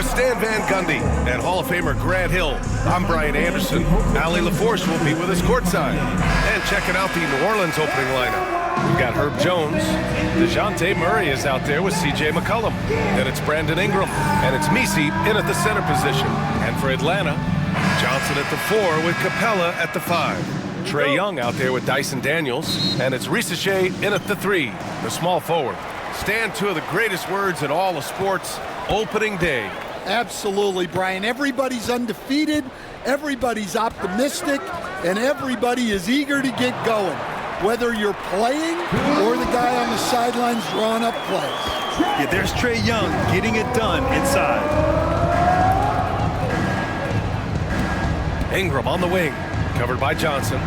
With Stan Van Gundy and Hall of Famer Grant Hill, I'm Brian Anderson. Allie LaForce will be with us courtside. And checking out the New Orleans opening lineup. We've got Herb Jones. DeJounte Murray is out there with C.J. McCollum. Then it's Brandon Ingram. And it's Messi in at the center position. And for Atlanta, Johnson at the 4 with Capella at the 5. Trae Young out there with Dyson Daniels. And it's Risache in at the 3, the small forward. Stan, two of the greatest words in all of sports, opening day. Absolutely, Brian. Everybody's undefeated, everybody's optimistic, and everybody is eager to get going, whether you're playing or the guy on the sidelines drawing up plays. Yeah, there's Trae Young getting it done inside. Ingram on the wing, covered by Johnson.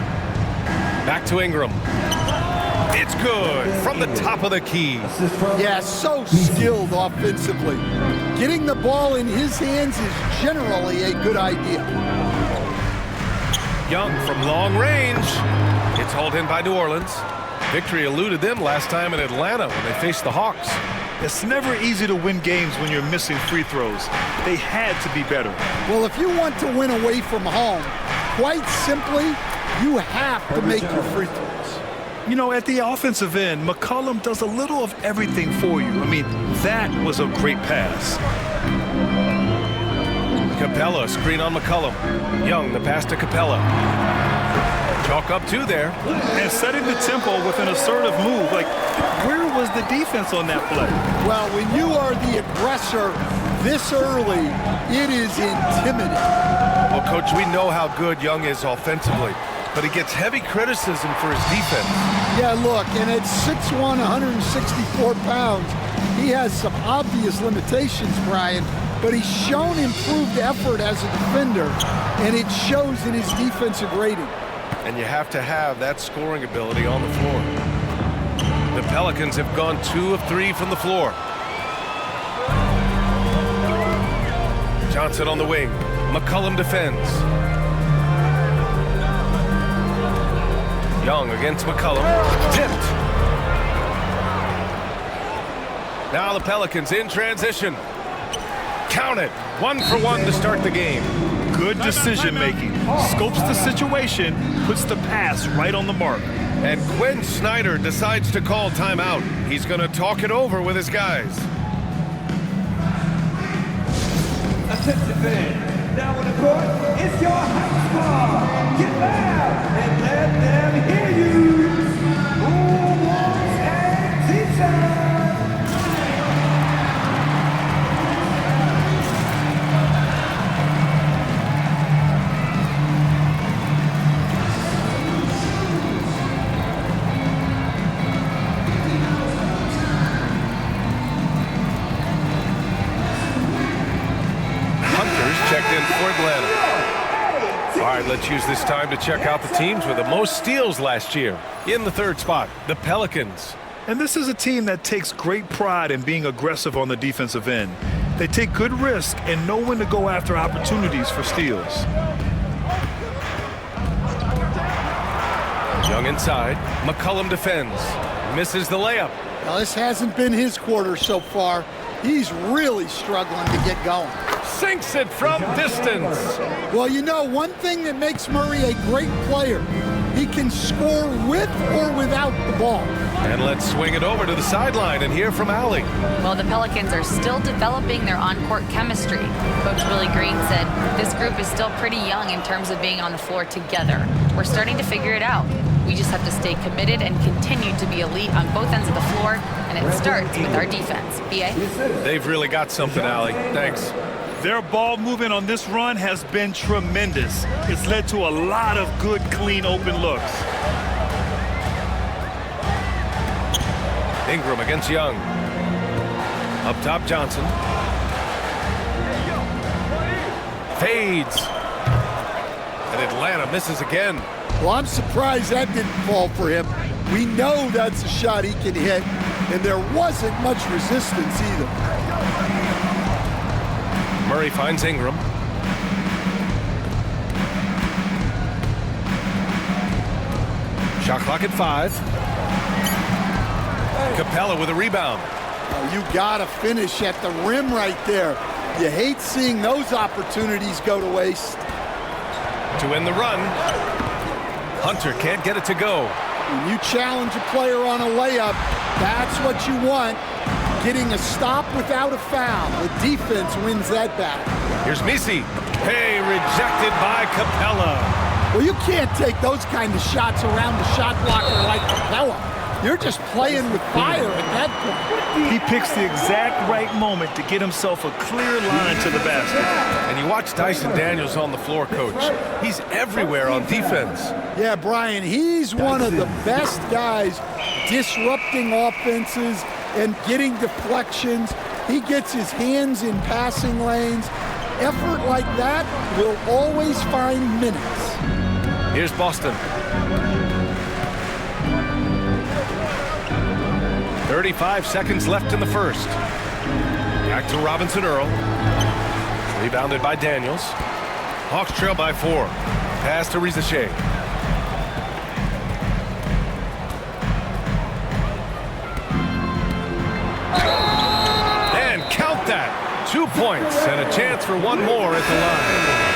Back to Ingram. It's good from the top of the key. Yeah, so skilled offensively. Getting the ball in his hands is generally a good idea. Young from long range. It's hauled in by New Orleans. Victory eluded them last time in Atlanta when they faced the Hawks. It's never easy to win games when you're missing free throws. They had to be better. Well, if you want to win away from home, quite simply, you have to make your free throws. You know, at the offensive end, McCollum does a little of everything for you. I mean, that was a great pass. Capella, screen on McCollum. Young, the pass to Capella. Chalk up 2 there. And setting the tempo with an assertive move. Like, where was the defense on that play? Well, when you are the aggressor this early, it is intimidating. Well, Coach, we know how good Young is offensively, but he gets heavy criticism for his defense. Yeah, look, and at 6'1", 164 pounds, he has some obvious limitations, Brian, but he's shown improved effort as a defender, and it shows in his defensive rating. And you have to have that scoring ability on the floor. The Pelicans have gone 2 of 3 from the floor. Johnson on the wing. McCollum defends. Young against McCollum. Tipped. Now the Pelicans in transition. Count it. 1 for 1 to start the game. Good decision-making. Scopes the situation, puts the pass right on the mark. And Quinn Snyder decides to call timeout. He's going to talk it over with his guys. Attention fans, now on the court, it's your house squad. Get loud and let them hear you. Who wants a teacher? Checked in for Atlanta. All right, let's use this time to check out the teams with the most steals last year. In the 3rd spot, the Pelicans. And this is a team that takes great pride in being aggressive on the defensive end. They take good risk and know when to go after opportunities for steals. Young inside. McCollum defends. Misses the layup. Now, this hasn't been his quarter so far. He's really struggling to get going. Sinks it from distance. Well, you know, one thing that makes Murray a great player, he can score with or without the ball. And let's swing it over to the sideline and hear from Allie. Well, the Pelicans are still developing their on-court chemistry. Coach Willie Green said this group is still pretty young in terms of being on the floor together. We're starting to figure it out. We just have to stay committed and continue to be elite on both ends of the floor, and it starts with our defense. B.A.? They've really got something, Allie. Thanks. Their ball movement on this run has been tremendous. It's led to a lot of good, clean, open looks. Ingram against Young. Up top, Johnson. Fades. And Atlanta misses again. Well, I'm surprised that didn't fall for him. We know that's a shot he can hit, and there wasn't much resistance either. Murray finds Ingram. Shot clock at 5. Capella with a rebound. Oh, you gotta finish at the rim right there. You hate seeing those opportunities go to waste. To win the run, Hunter can't get it to go. When you challenge a player on a layup, that's what you want. Getting a stop without a foul. The defense wins that battle. Here's Misi. Hey, rejected by Capella. Well, you can't take those kind of shots around the shot blocker like Capella. You're just playing with fire at that point. He picks the exact right moment to get himself a clear line to the basket. And you watch Dyson Daniels on the floor, Coach. He's everywhere on defense. Yeah, Brian, he's one of the best guys disrupting offenses and getting deflections. He gets his hands in passing lanes. Effort like that will always find minutes. Here's Boston. 35 seconds left in the first. Back to Robinson Earl. Rebounded by Daniels. Hawks trail by 4. Pass to Rizachet. And count that. 2 points and a chance for one more at the line.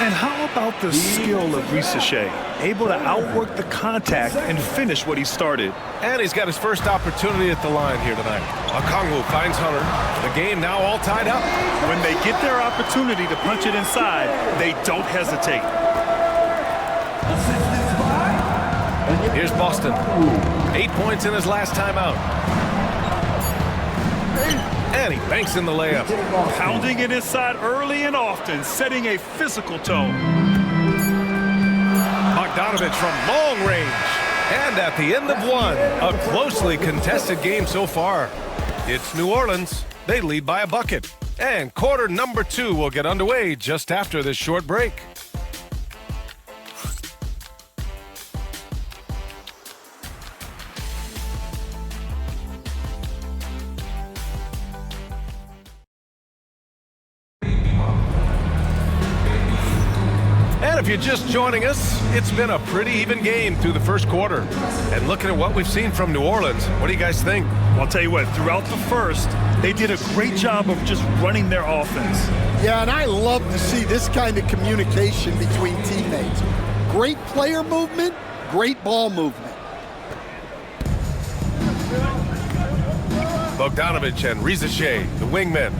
And how about the skill of Rizachet? Able to outwork the contact and finish what he started. And he's got his first opportunity at the line here tonight. Okongwu finds Hunter. The game now all tied up. When they get their opportunity to punch it inside, they don't hesitate. Here's Boston. 8 points in his last timeout. And he banks in the layup. Pounding it inside early and often, setting a physical tone. Bogdanovich from long range. And at the end of one, a closely contested game so far. It's New Orleans. They lead by a bucket. And quarter number 2 will get underway just after this short break. If you're just joining us, it's been a pretty even game through the first quarter. And looking at what we've seen from New Orleans, what do you guys think? Well, I'll tell you what, throughout the first, they did a great job of just running their offense. Yeah, and I love to see this kind of communication between teammates. Great player movement, great ball movement. Bogdanovich and Rizachet, the wingmen.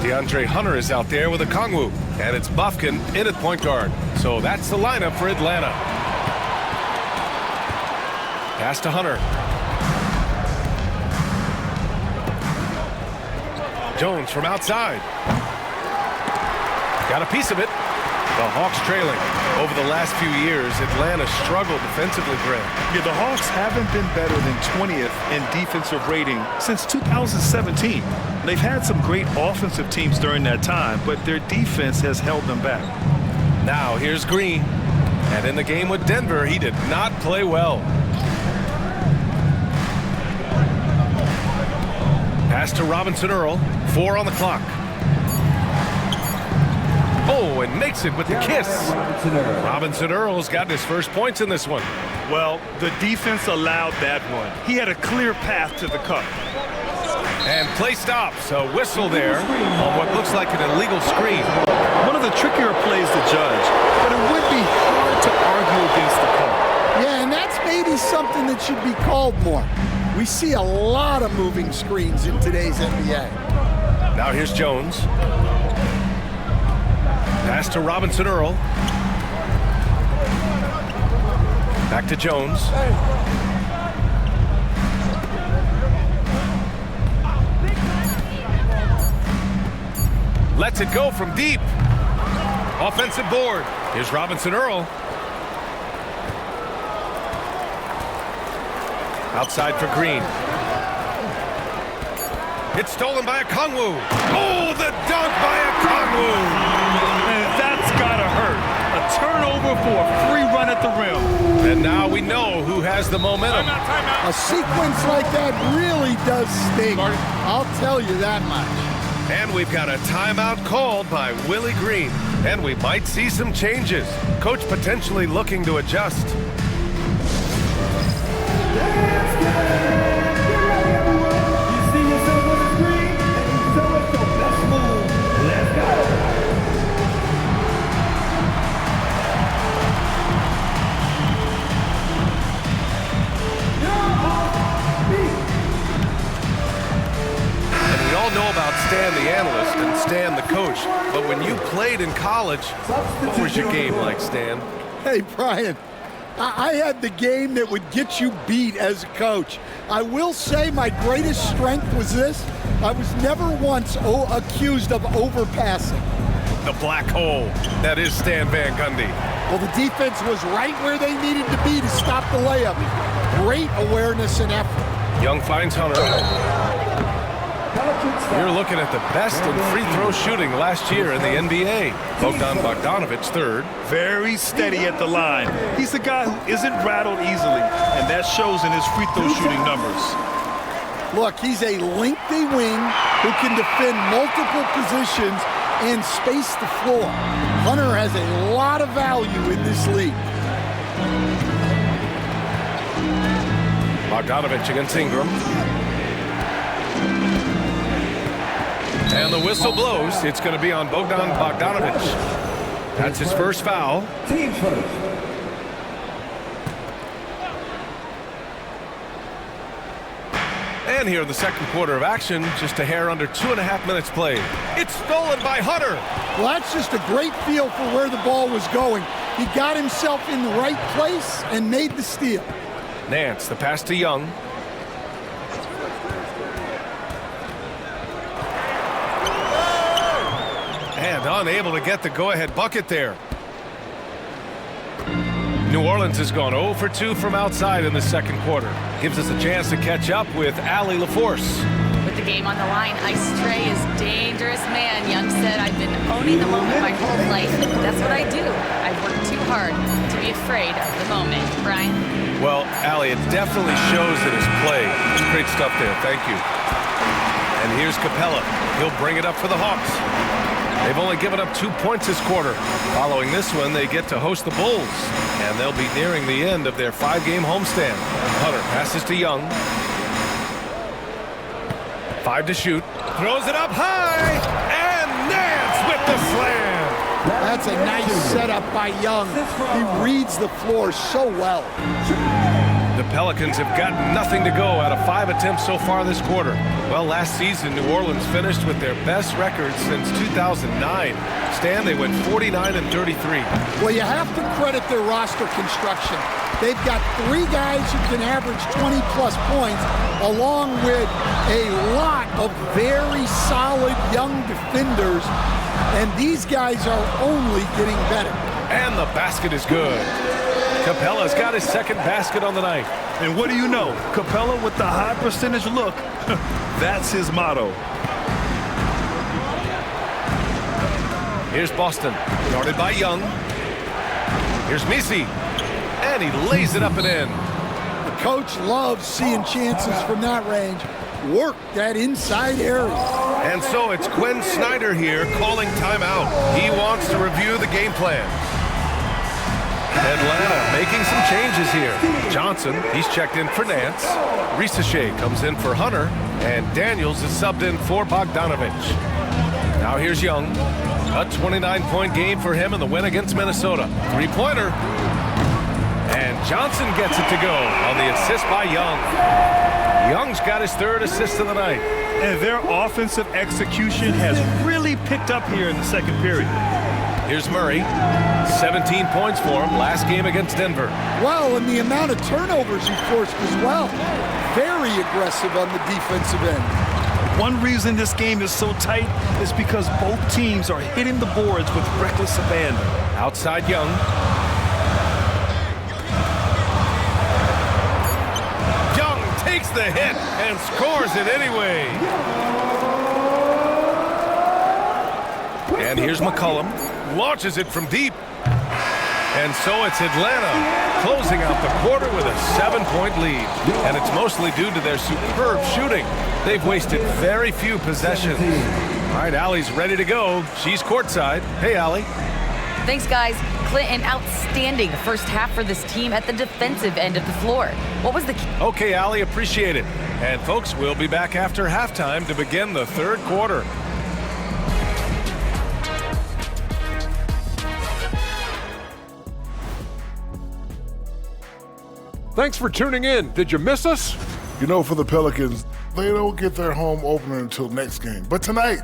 DeAndre Hunter is out there with Okongwu. And it's Bufkin in at point guard. So that's the lineup for Atlanta. Pass to Hunter. Jones from outside. Got a piece of it. The Hawks trailing. Over the last few years, Atlanta struggled defensively, Grant. Yeah, the Hawks haven't been better than 20th in defensive rating since 2017. They've had some great offensive teams during that time, but their defense has held them back. Now here's Green. And in the game with Denver, he did not play well. Pass to Robinson Earl. 4 on the clock. Oh, and makes it with the kiss. Robinson Earl's got his first points in this one. Well, the defense allowed that one. He had a clear path to the cup. And play stops. A whistle there on what looks like an illegal screen. One of the trickier plays to judge, but it would be hard to argue against the call. Yeah, and that's maybe something that should be called more. We see a lot of moving screens in today's NBA. Now here's Jones. Pass to Robinson Earl. Back to Jones. Lets it go from deep. Offensive board. Here's Robinson Earl. Outside for Green. It's stolen by Okongwu. Oh, the dunk by Okongwu. And that's gotta hurt. A turnover for a free run at the rim. And now we know who has the momentum. A sequence like that really does sting. I'll tell you that much. And we've got a timeout called by Willie Green. And we might see some changes. Coach potentially looking to adjust. You see yourself on the screen, and you tell us the best move. Let's Stan the analyst and Stan the coach, but when you played in college, what was your game like, Stan? Hey, Brian, I had the game that would get you beat as a coach. I will say my greatest strength was this. I was never once accused of overpassing. The black hole. That is Stan Van Gundy. Well, the defense was right where they needed to be to stop the layup. Great awareness and effort. Young finds Hunter. You're looking at the best in free throw shooting last year in the NBA. Bogdan Bogdanovic third. Very steady at the line. He's a guy who isn't rattled easily, and that shows in his free throw shooting numbers. Look, he's a lengthy wing who can defend multiple positions and space the floor. Hunter has a lot of value in this league. Bogdanovic against Ingram. And the whistle blows. It's going to be on Bogdan Bogdanovic. That's his first foul. Team first. And here in the second quarter of action, just a hair under 2.5 minutes played. It's stolen by Hunter. Well, that's just a great feel for where the ball was going. He got himself in the right place and made the steal. Nance, the pass to Young. And unable to get the go-ahead bucket there. New Orleans has gone 0 for 2 from outside in the second quarter. Gives us a chance to catch up with Allie LaForce. With the game on the line, Ice Trey is dangerous man. Young said, I've been owning the moment my whole life. That's what I do. I've worked too hard to be afraid of the moment. Brian? Well, Allie, it definitely shows in his play. Great stuff there. Thank you. And here's Capella. He'll bring it up for the Hawks. They've only given up 2 points this quarter. Following this one, they get to host the Bulls. And they'll be nearing the end of their 5-game homestand. Hunter passes to Young. 5 to shoot. Throws it up high. And Nance with the slam. That's a nice setup by Young. He reads the floor so well. The Pelicans have got nothing to go out of 5 attempts so far this quarter. Well, last season, New Orleans finished with their best record since 2009. Stan, they went 49 and 33. Well, you have to credit their roster construction. They've got 3 guys who can average 20-plus points, along with a lot of very solid young defenders, and these guys are only getting better. And the basket is good. Capella's got his second basket on the night. And what do you know? Capella with the high percentage look. That's his motto. Here's Boston, guarded by Young. Here's Misi, and he lays it up and in. The coach loves seeing chances from that range. Work that inside area. And so it's Quinn Snyder here calling timeout. He wants to review the game plan. Atlanta making some changes here. Johnson, he's checked in for Nance. Risache comes in for Hunter. And Daniels is subbed in for Bogdanovic. Now here's Young. A 29-point game for him in the win against Minnesota. 3-pointer. And Johnson gets it to go on the assist by Young. Young's got his 3rd assist of the night. And their offensive execution has really picked up here in the second period. Here's Murray. 17 points for him last game against Denver. Well, and the amount of turnovers he forced as well. Very aggressive on the defensive end. One reason this game is so tight is because both teams are hitting the boards with reckless abandon. Outside Young. Young takes the hit and scores it anyway. And here's McCollum. Launches it from deep. And so it's Atlanta closing out the quarter with a 7-point lead. And it's mostly due to their superb shooting. They've wasted very few possessions. All right, Allie's ready to go. She's courtside. Hey, Allie. Thanks, guys. Clint, an outstanding first half for this team at the defensive end of the floor. What was the key? Okay, Allie, appreciate it. And folks, we'll be back after halftime to begin the third quarter. Thanks for tuning in. Did you miss us? You know, for the Pelicans, they don't get their home opener until next game. But tonight,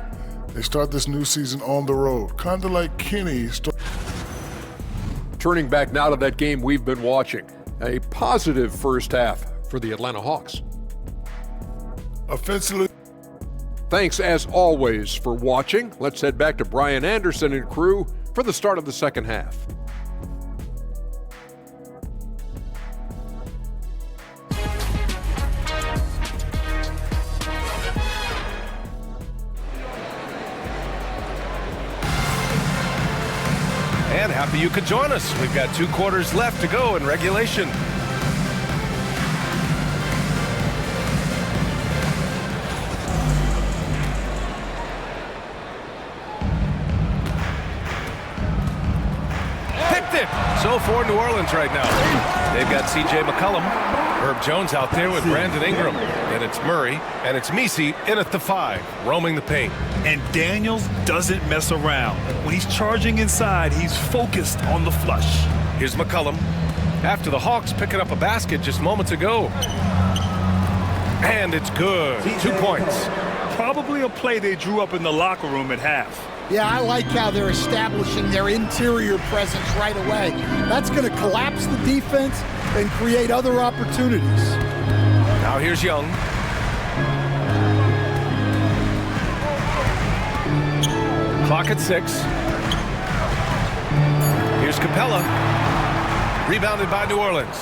they start this new season on the road, kind of like Kenny. Turning back now to that game we've been watching. A positive first half for the Atlanta Hawks. Offensively. Thanks as always for watching. Let's head back to Brian Anderson and crew for the start of the second half. And happy you could join us. We've got 2 quarters left to go in regulation. Picked it! So for New Orleans right now. They've got C.J. McCollum, Herb Jones out there with Brandon Ingram. Then it's Murray, and it's Messi in at the 5, roaming the paint. And Daniels doesn't mess around. When he's charging inside, he's focused on the flush. Here's McCollum. After the Hawks picking up a basket just moments ago. And it's good. 2 points. Probably a play they drew up in the locker room at half. Yeah, I like how they're establishing their interior presence right away. That's going to collapse the defense and create other opportunities. Now here's Young. Clock at 6. Here's Capella. Rebounded by New Orleans.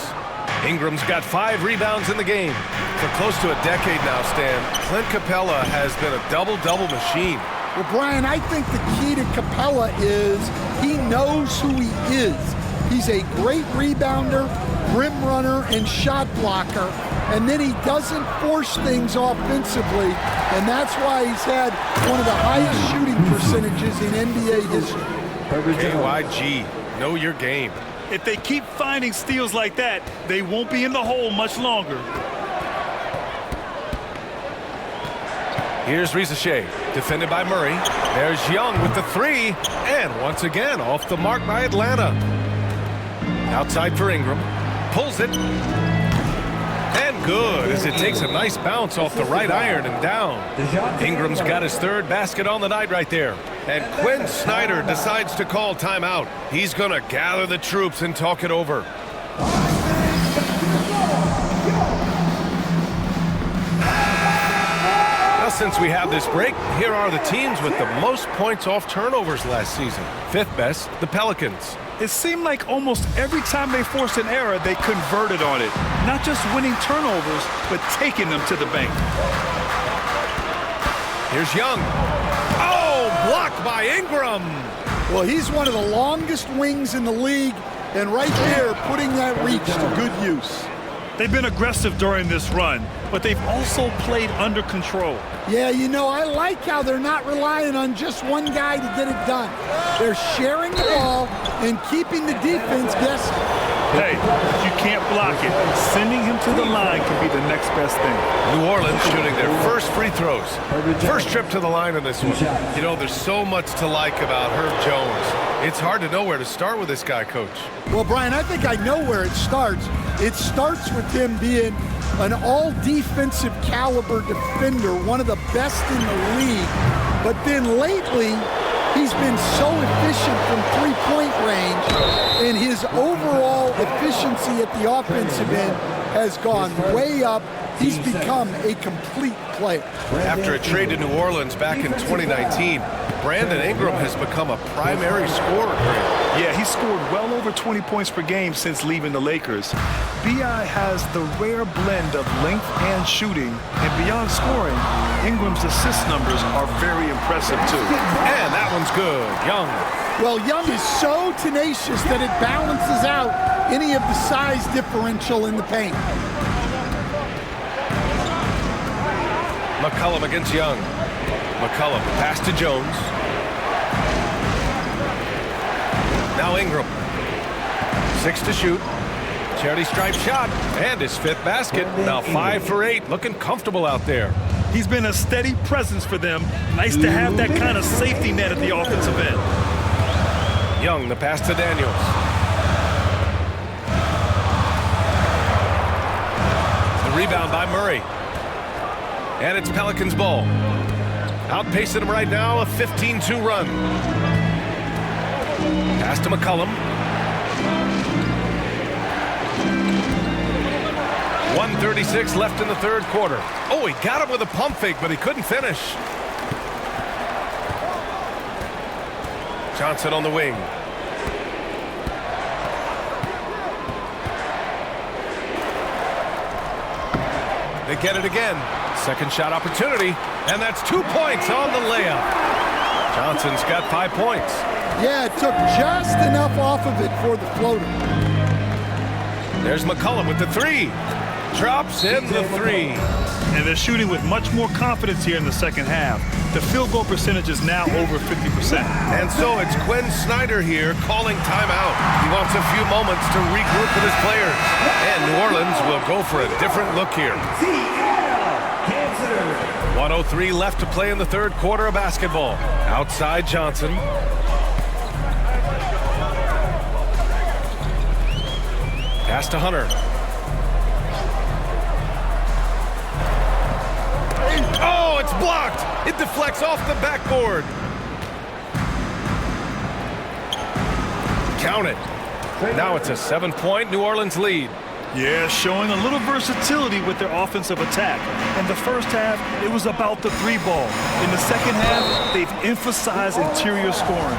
Ingram's got 5 rebounds in the game. For close to a decade now, Stan, Clint Capella has been a double-double machine. Well, Brian, I think the key to Capella is he knows who he is. He's a great rebounder, rim runner, and shot blocker. And then he doesn't force things offensively. And that's why he's had one of the highest shooting percentages in NBA history. KYG, know your game. If they keep finding steals like that, they won't be in the hole much longer. Here's Rizachet, defended by Murray. There's Young with the 3, and once again off the mark by Atlanta. Outside for Ingram, pulls it, and good as it takes a nice bounce off the right iron and down. Ingram's got his 3rd basket on the night right there. And Quinn Snyder decides to call timeout. He's going to gather the troops and talk it over. Since we have this break, here are the teams with the most points off turnovers last season. 5th best, the Pelicans. It seemed like almost every time they forced an error, they converted on it. Not just winning turnovers, but taking them to the bank. Here's Young. Oh, blocked by Ingram. Well, he's one of the longest wings in the league, and right there, putting that reach to good use. They've been aggressive during this run, but they've also played under control. Yeah, you know, I like how they're not relying on just one guy to get it done. They're sharing the ball and keeping the defense guessing. Hey, if you can't block it, sending him to the line can be the next best thing. New Orleans shooting their first free throws. First trip to the line in this one. You know, there's so much to like about Herb Jones. It's hard to know where to start with this guy, Coach. Well, Brian, I think I know where it starts. It starts with him being an all-defensive caliber defender, one of the best in the league. But then lately, he's been so efficient from three-point range, and his overall efficiency at the offensive end has gone way up. He's become a complete player. After a trade to New Orleans back in 2019, Brandon Ingram has become a primary scorer. Yeah, he's scored well over 20 points per game since leaving the Lakers. B.I. has the rare blend of length and shooting, and beyond scoring, Ingram's assist numbers are very impressive too. And that one's good. Young. Well, Young is so tenacious that it balances out any of the size differential in the paint. McCollum against Young. McCollum, pass to Jones. Now Ingram. 6 to shoot. Charity stripe shot, and his 5th basket. Now 5 for 8, looking comfortable out there. He's been a steady presence for them. Nice to have that kind of safety net at the offensive end. Young, the pass to Daniels. The rebound by Murray. And it's Pelicans ball. Outpacing them right now, a 15-2 run. Pass to McCollum. 1:36 left in the third quarter. Oh, he got him with a pump fake, but he couldn't finish. Johnson on the wing. They get it again. Second shot opportunity, and that's 2 points on the layup. Johnson's got 5 points. Yeah, it took just enough off of it for the floater. There's McCollum with the three. Drops in the three. And they're shooting with much more confidence here in the second half. The field goal percentage is now over 50%. And so it's Quinn Snyder here calling timeout. He wants a few moments to regroup with his players. And New Orleans will go for a different look here. 1:03 left to play in the third quarter of basketball. Outside Johnson. Pass to Hunter. Oh, it's blocked. It deflects off the backboard. Count it. Now it's a 7-point New Orleans lead. Yeah, showing a little versatility with their offensive attack. In the first half, it was about the three ball. In the second half, they've emphasized interior scoring.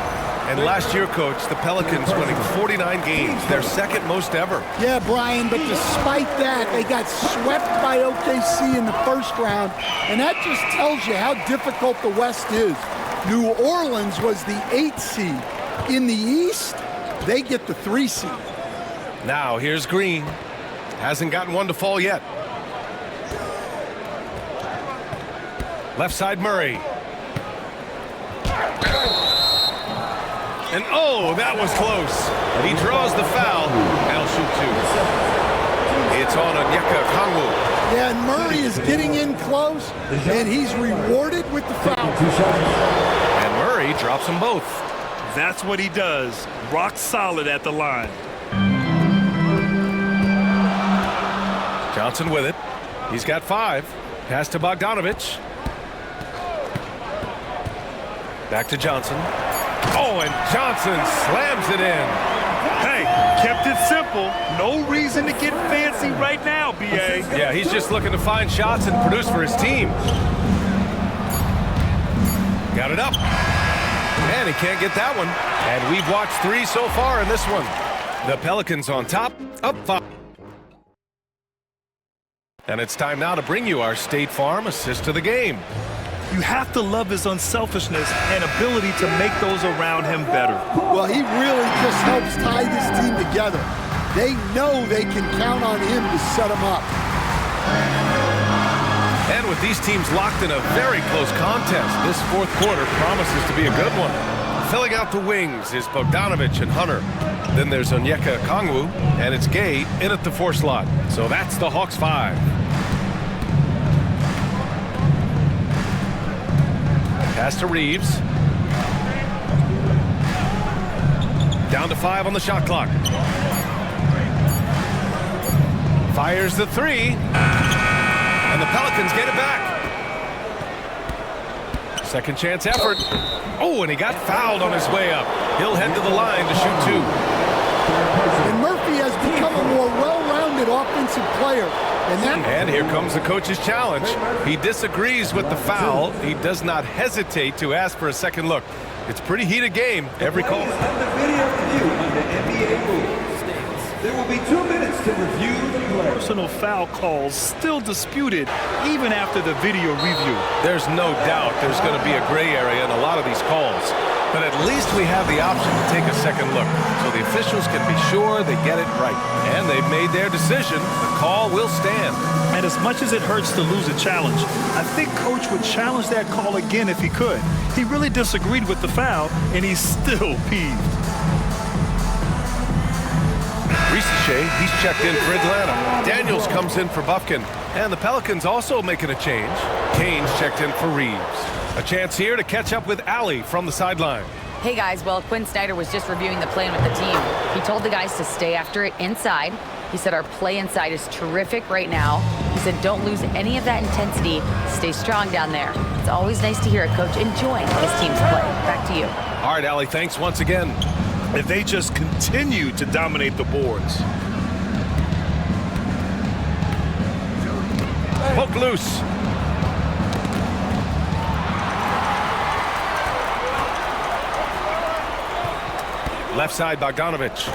And last year, Coach, the Pelicans winning 49 games, their second most ever. Yeah, Brian, but despite that, they got swept by OKC in the first round, and that just tells you how difficult the West is. New Orleans was the 8th seed. In the East, they get the 3 seed. Now, here's Green. Hasn't gotten one to fall yet. Left side, Murray. And oh, that was close. He draws the foul, and he'll shoot 2. It's on Onyeka Okongwu. Yeah, and Murray is getting in close, and he's rewarded with the foul. And Murray drops them both. That's what he does. Rock solid at the line. Johnson with it. He's got 5. Pass to Bogdanovich. Back to Johnson. Oh, and Johnson slams it in. Hey, kept it simple. No reason to get fancy right now, B.A. Yeah, he's just looking to find shots and produce for his team. Got it up. And he can't get that one. And we've watched 3 so far in this one. The Pelicans on top, up 5. And it's time now to bring you our State Farm assist of the game. You have to love his unselfishness and ability to make those around him better. Well, he really just helps tie this team together. They know they can count on him to set them up. And with these teams locked in a very close contest, this fourth quarter promises to be a good one. Filling out the wings is Bogdanovich and Hunter. Then there's Onyeka Okongwu, and it's Gay in at the 4 slot. So that's the Hawks 5. Pass to Reeves. Down to 5 on the shot clock. Fires the 3. And the Pelicans get it back. Second chance effort. Oh, and he got fouled on his way up. He'll head to the line to shoot 2. And Murphy has become a more well-rounded offensive player. And here comes the coach's challenge. He disagrees with the foul. He does not hesitate to ask for a second look. It's a pretty heated game, every call. Under video review under NBA rules. There will be 2 minutes to review the play. Personal foul calls still disputed even after the video review. There's no doubt there's going to be a gray area in a lot of these calls. But at least we have the option to take a second look, so the officials can be sure they get it right. And they've made their decision. The call will stand. And as much as it hurts to lose a challenge, I think Coach would challenge that call again if he could. He really disagreed with the foul, and he's still peeved. Risache, he's checked in for Atlanta. Daniels comes in for Bufkin. And the Pelicans also making a change. Kane's checked in for Reeves. A chance here to catch up with Allie from the sideline. Hey guys, well, Quinn Snyder was just reviewing the plan with the team. He told the guys to stay after it inside. He said our play inside is terrific right now. He said don't lose any of that intensity. Stay strong down there. It's always nice to hear a coach enjoying his team's play. Back to you. All right, Allie, thanks once again. If they just continue to dominate the boards. Poke loose. Left side, Bogdanovich.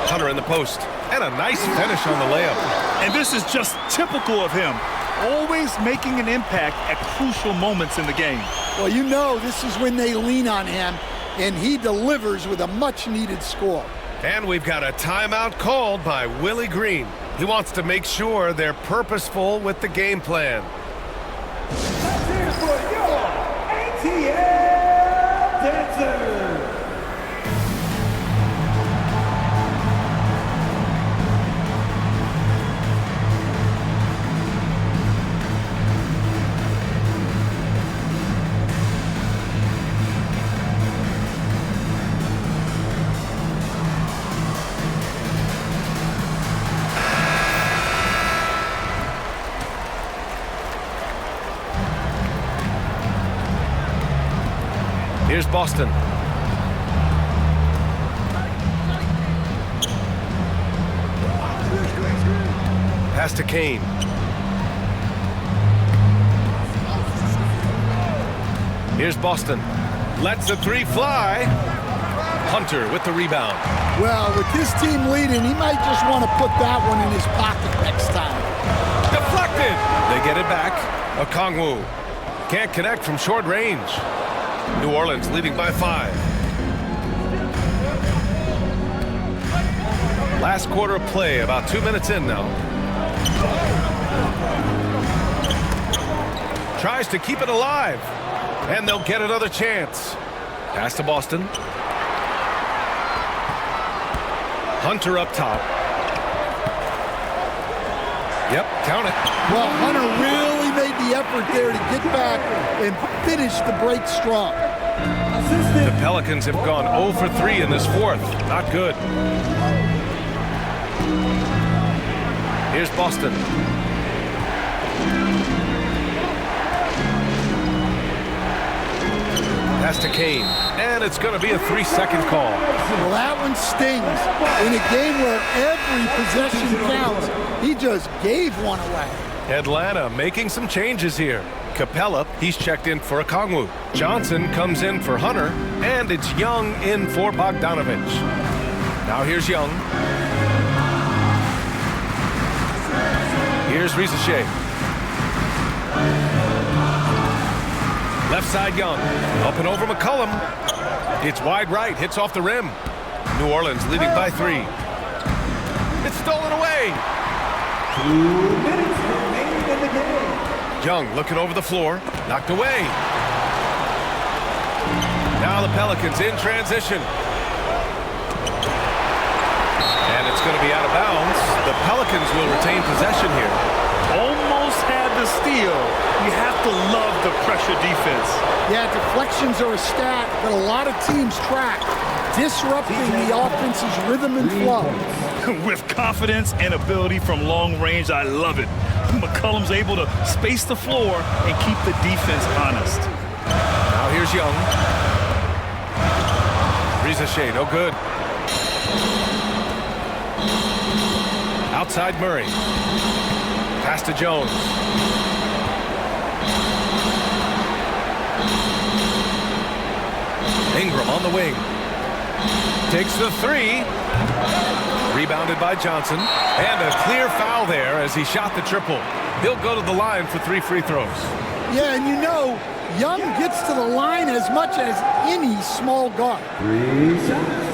Hunter in the post. And a nice finish on the layup. And this is just typical of him. Always making an impact at crucial moments in the game. Well, you know this is when they lean on him, and he delivers with a much-needed score. And we've got a timeout called by Willie Green. He wants to make sure they're purposeful with the game plan. Let's hear it for your ATL dancer. Here's Boston. Pass to Kane. Here's Boston. Lets the three fly. Hunter with the rebound. Well, with his team leading, he might just want to put that one in his pocket next time. Deflected. They get it back. Okongwu can't connect from short range. New Orleans leading by 5. Last quarter of play, about 2 minutes in now. Tries to keep it alive, and they'll get another chance. Pass to Boston. Hunter up top. Yep, count it. Well, Hunter really made the effort there to get back and finish the break strong. The Pelicans have gone 0 for 3 in this fourth. Not good. Here's Boston. Pass to Kane. And it's going to be a 3-second call. Well, that one stings. In a game where every possession counts, he just gave one away. Atlanta making some changes here. Capella, he's checked in for Okongwu. Johnson comes in for Hunter, and it's Young in for Bogdanovich. Now here's Young. Here's Rizichet. Left side Young. Up and over McCollum. It's wide right, hits off the rim. New Orleans leading by 3. It's stolen away. 2 minutes remaining in the game. Young looking over the floor, knocked away. Now the Pelicans in transition. And it's going to be out of bounds. The Pelicans will retain possession here. Almost had the steal. You have to love the pressure defense. Yeah, deflections are a stat that a lot of teams track, disrupting the offense's rhythm and flow. With confidence and ability from long range, I love it. McCollum's able to space the floor and keep the defense honest. Now here's Young. Rizichet, no good. Outside Murray. Pass to Jones. Ingram on the wing. Takes the 3. Rebounded by Johnson. And a clear foul there as he shot the triple. He'll go to the line for 3 free throws. Yeah, and you know, Young gets to the line as much as any small guard. 3 shots.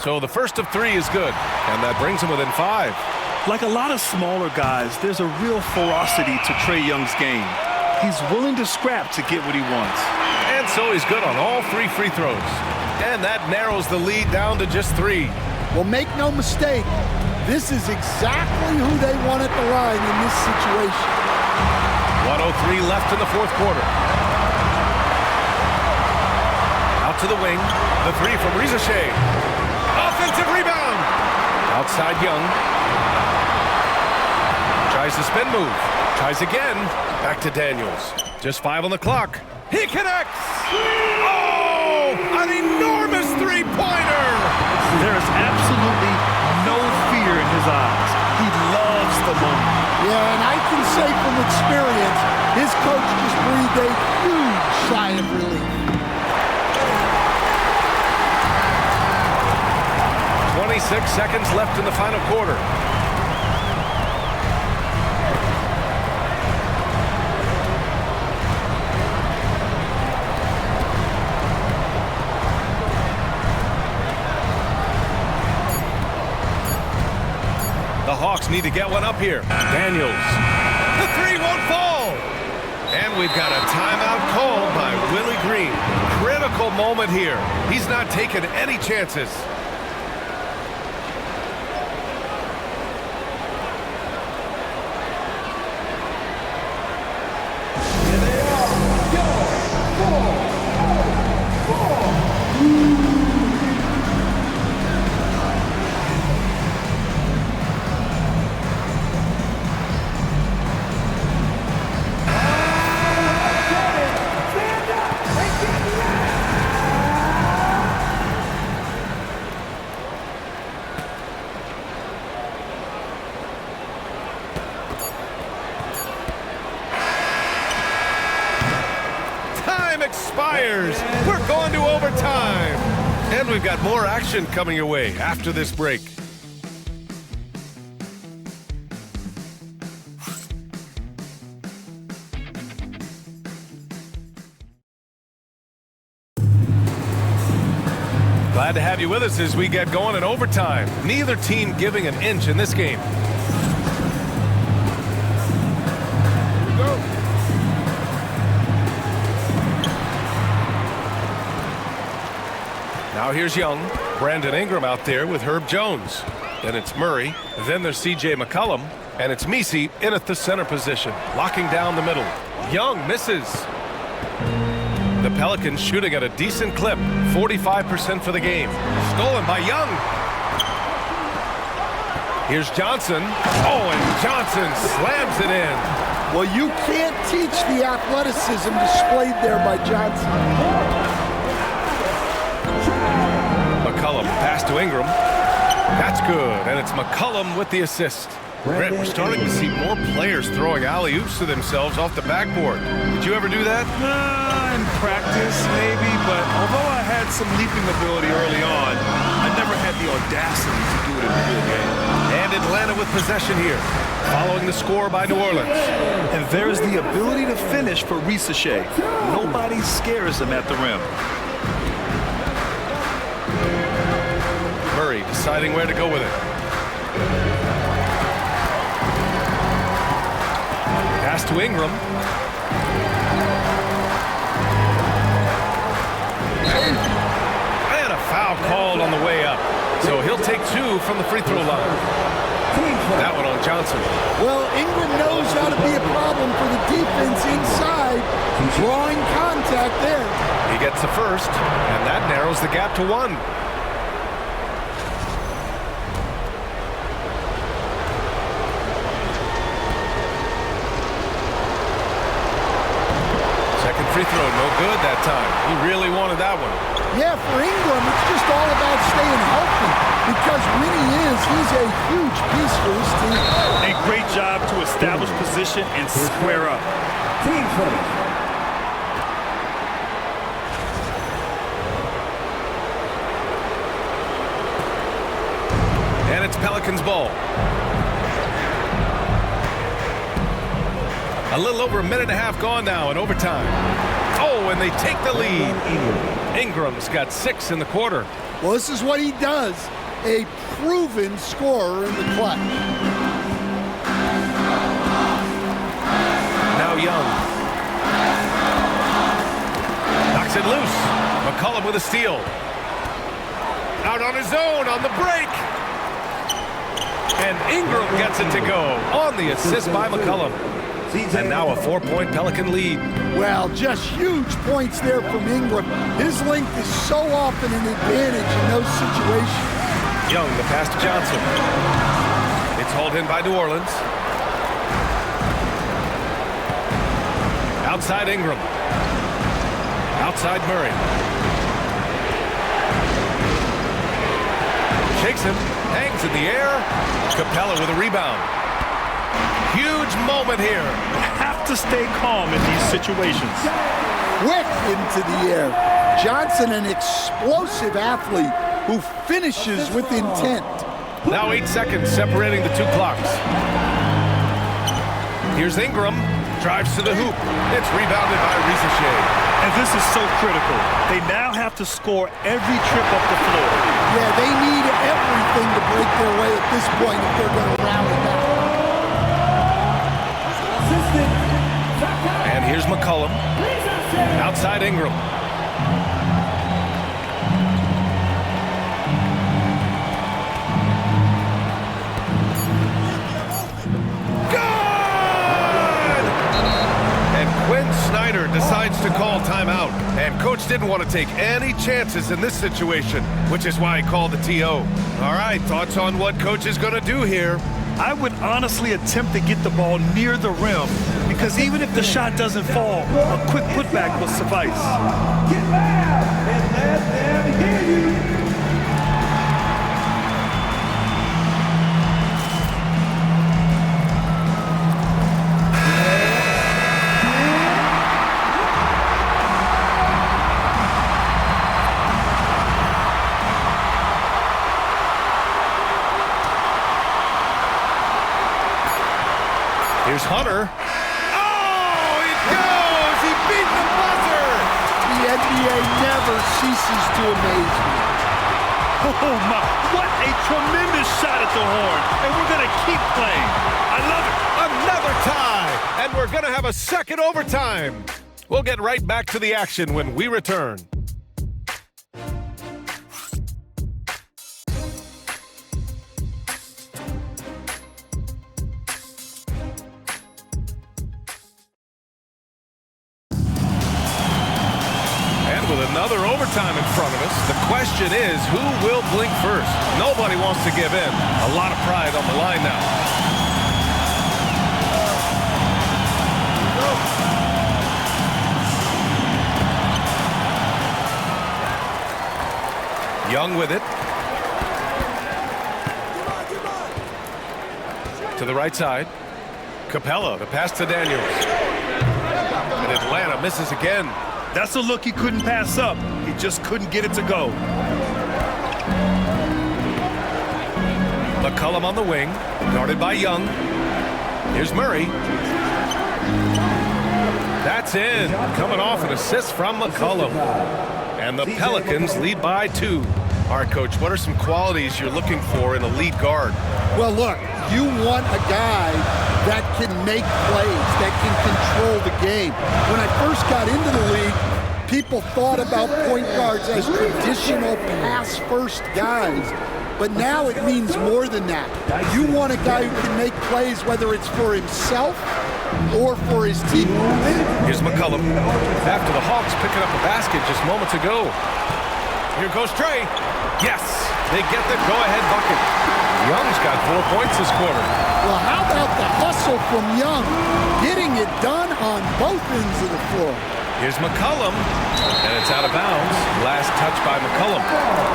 So the first of 3 is good, and that brings him within 5. Like a lot of smaller guys, there's a real ferocity to Trae Young's game. He's willing to scrap to get what he wants. And so he's good on all 3 free throws. And that narrows the lead down to just 3. Well, make no mistake, this is exactly who they want at the line in this situation. 1:03 left in the fourth quarter. Out to the wing. The three from Rizashea. Offensive rebound. Outside Young. Tries the spin move. Tries again. Back to Daniels. Just 5 on the clock. He connects. Oh, an enormous three-pointer. There is absolutely no fear in his eyes. He loves the moment. Yeah, and I can say from experience, his coach just breathed a huge sigh of relief. 26 seconds left in the final quarter. The Hawks need to get one up here. Daniels. The three won't fall. And we've got a timeout called by Willie Green. Critical moment here. He's not taking any chances. Expires. We're going to overtime. And we've got more action coming your way after this break. Glad to have you with us as we get going in overtime. Neither team giving an inch in this game. Now here's Young. Brandon Ingram out there with Herb Jones. Then it's Murray. Then there's C.J. McCollum. And it's Messi in at the center position, locking down the middle. Young misses. The Pelicans shooting at a decent clip, 45% for the game. Stolen by Young. Here's Johnson. Oh, and Johnson slams it in. Well, you can't teach the athleticism displayed there by Johnson. McCollum pass to Ingram. That's good, and it's McCollum with the assist. Brent, we're starting to see more players throwing alley-oops to themselves off the backboard. Did you ever do that? In practice, maybe, but although I had some leaping ability early on, I never had the audacity to do it in the real game. And Atlanta with possession here, following the score by New Orleans. And there's the ability to finish for Rizashea. Nobody scares him at the rim. Murray deciding where to go with it. Pass to Ingram. And a foul called on the way up. So he'll take 2 from the free throw line. That one on Johnson. Well, Ingram knows how to be a problem for the defense inside. Drawing contact there. He gets the first, and that narrows the gap to 1. Free throw, no good that time. He really wanted that one. Yeah, for Ingram, it's just all about staying healthy because when he is, he's a huge piece for this team. A great job to establish position and square up. Team first. And it's Pelicans ball. A little over a minute and a half gone now in overtime. Oh, and they take the lead. Ingram's got 6 in the quarter. Well, this is what he does. A proven scorer in the clutch. Now Young. Knocks it loose. McCollum with a steal. Out on his own on the break. And Ingram gets it to go on the assist by McCollum. And now a 4-point Pelican lead. Well, just huge points there from Ingram. His length is so often an advantage in those situations. Young, the pass to Johnson. It's hauled in by New Orleans. Outside Ingram. Outside Murray. Shakes him, hangs in the air. Capella with a rebound. Huge moment here. Have to stay calm in these situations. Quick into the air. Johnson, an explosive athlete who finishes with intent. Now 8 seconds separating the two clocks. Here's Ingram. Drives to the hoop. It's rebounded by Ricochet. And this is so critical. They now have to score every trip up the floor. Yeah, they need everything to break their way at this point if they're going to rally back. And here's McCollum. Outside Ingram. Snyder decides to call timeout, and coach didn't want to take any chances in this situation, which is why he called the TO. All right, thoughts on what coach is going to do here? I would honestly attempt to get the ball near the rim, because even if the shot doesn't fall, a quick putback will suffice. Get loud and let them hear you. Here's Hunter. Oh, it goes! He beat the buzzer! The NBA never ceases to amaze me. Oh, my. What a tremendous shot at the horn. And we're going to keep playing. I love it. Another tie! And we're going to have a second overtime. We'll get right back to the action when we return. Another overtime in front of us. The question is, who will blink first? Nobody wants to give in. A lot of pride on the line now. Young with it. To the right side. Capella, the pass to Daniels. And Atlanta misses again. That's a look he couldn't pass up. He just couldn't get it to go. McCollum on the wing, guarded by Young. Here's Murray. That's in. Coming off an assist from McCollum. And the Pelicans lead by 2. All right, Coach, what are some qualities you're looking for in a lead guard? Well, look, you want a guy that can make plays, that can control the game. When I first got into the league, people thought about point guards as traditional pass-first guys. But now it means more than that. You want a guy who can make plays, whether it's for himself or for his team. Here's McCollum. After the Hawks picking up a basket just moments ago. Here goes Trey. Yes, they get the go-ahead bucket. Young's got 4 points this quarter. Well, how about the hustle from Young, getting it done on both ends of the floor. Here's McCollum, and it's out of bounds. Last touch by McCollum.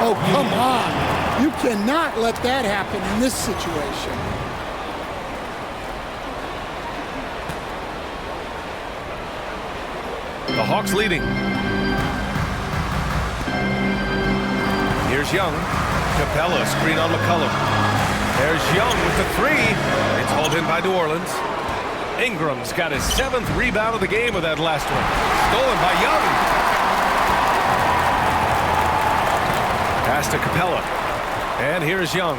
Oh, come on. You cannot let that happen in this situation. The Hawks leading. Here's Young. Capella, screen on McCollum. There's Young with the 3. It's hauled in by New Orleans. Ingram's got his 7th rebound of the game with that last one. Stolen by Young. Pass to Capella. And here's Young.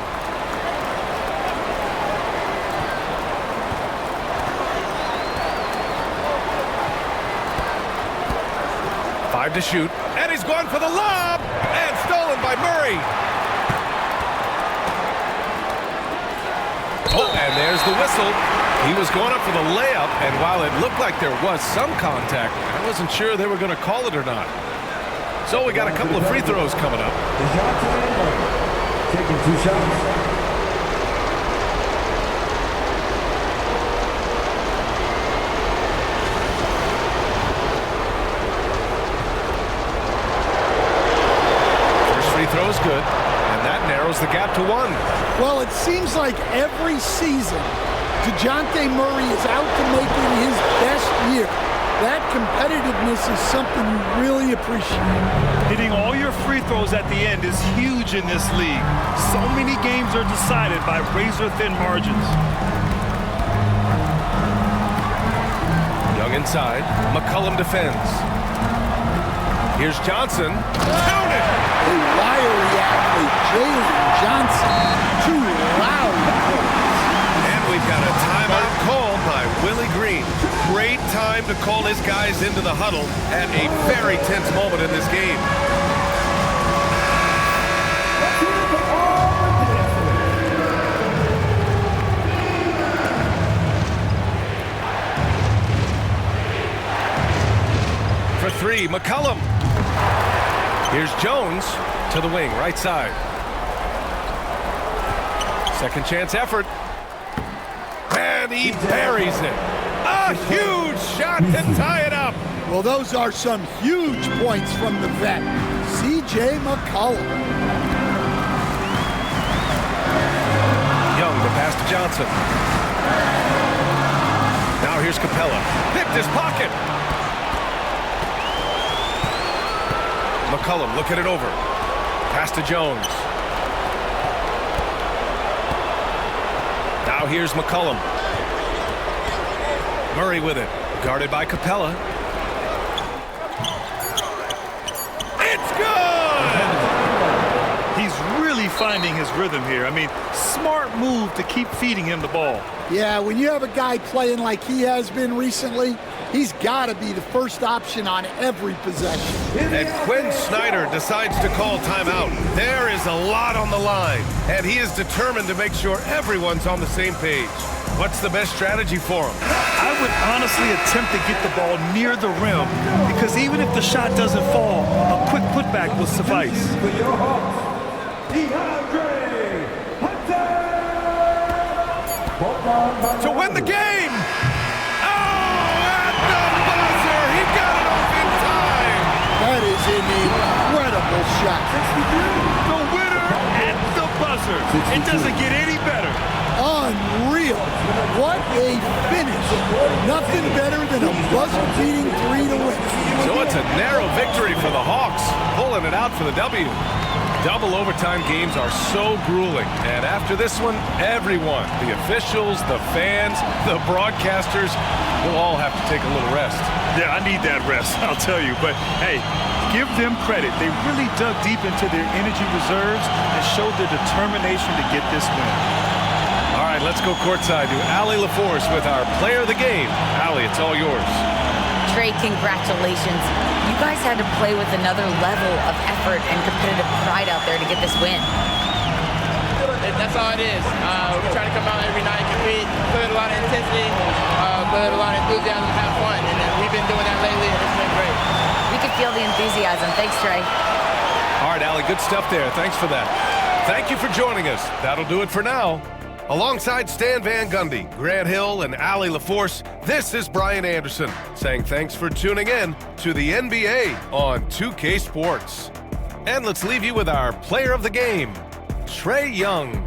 Five to shoot. And he's going for the lob. And stolen by Murray. Oh, and there's the whistle. He was going up for the layup, and while it looked like there was some contact, I wasn't sure they were going to call it or not. So we got a couple of free throws coming up. Taking 2 shots. Throws good, and that narrows the gap to 1. Well, it seems like every season, DeJounte Murray is out to make it his best year. That competitiveness is something you really appreciate. Hitting all your free throws at the end is huge in this league. So many games are decided by razor-thin margins. Young inside. McCollum defends. Here's Johnson. Count it! A wiry athlete, Jalen Johnson. 2 loud points. And we've got a timeout called by Willie Green. Great time to call his guys into the huddle at a very tense moment in this game. For 3, McCollum. Here's Jones to the wing, right side. Second chance effort. And he buries it. A huge shot to tie it up. Well, those are some huge points from the vet, C.J. McCollum. Young to pass to Johnson. Now here's Capella. Picked his pocket. McCollum looking it over. Pass to Jones. Now here's McCollum. Murray with it. Guarded by Capella. It's good! He's really finding his rhythm here. I mean, smart move to keep feeding him the ball. Yeah, when you have a guy playing like he has been recently, he's got to be the first option on every possession. And Quinn Snyder decides to call timeout. There is a lot on the line, and he is determined to make sure everyone's on the same page. What's the best strategy for him? I would honestly attempt to get the ball near the rim, because even if the shot doesn't fall, a quick putback will suffice. For your Hawks, DeAndre Hunter! To win the game! That is an incredible shot. The winner at the buzzer. It doesn't get any better. Unreal. What a finish. Nothing better than a buzzer-beating 3 to win. So it's a narrow victory for the Hawks, pulling it out for the W. Double overtime games are so grueling, and after this one, everyone, the officials, the fans, the broadcasters, will all have to take a little rest. Yeah, I need that rest, I'll tell you. But, hey, give them credit. They really dug deep into their energy reserves and showed their determination to get this win. All right, let's go courtside to Allie LaForce with our player of the game. Allie, it's all yours. Trey, congratulations. You guys had to play with another level of effort and competitive pride out there to get this win. That's all it is. We try to come out every night, compete, put a lot of intensity, put a lot of enthusiasm, have fun, and we've been doing that lately, and it's been great. We could feel the enthusiasm. Thanks, Trey. All right, Allie, good stuff there. Thanks for that. Thank you for joining us. That'll do it for now. Alongside Stan Van Gundy, Grant Hill, and Allie LaForce, this is Brian Anderson saying thanks for tuning in to the NBA on 2K Sports. And let's leave you with our player of the game, Trae Young.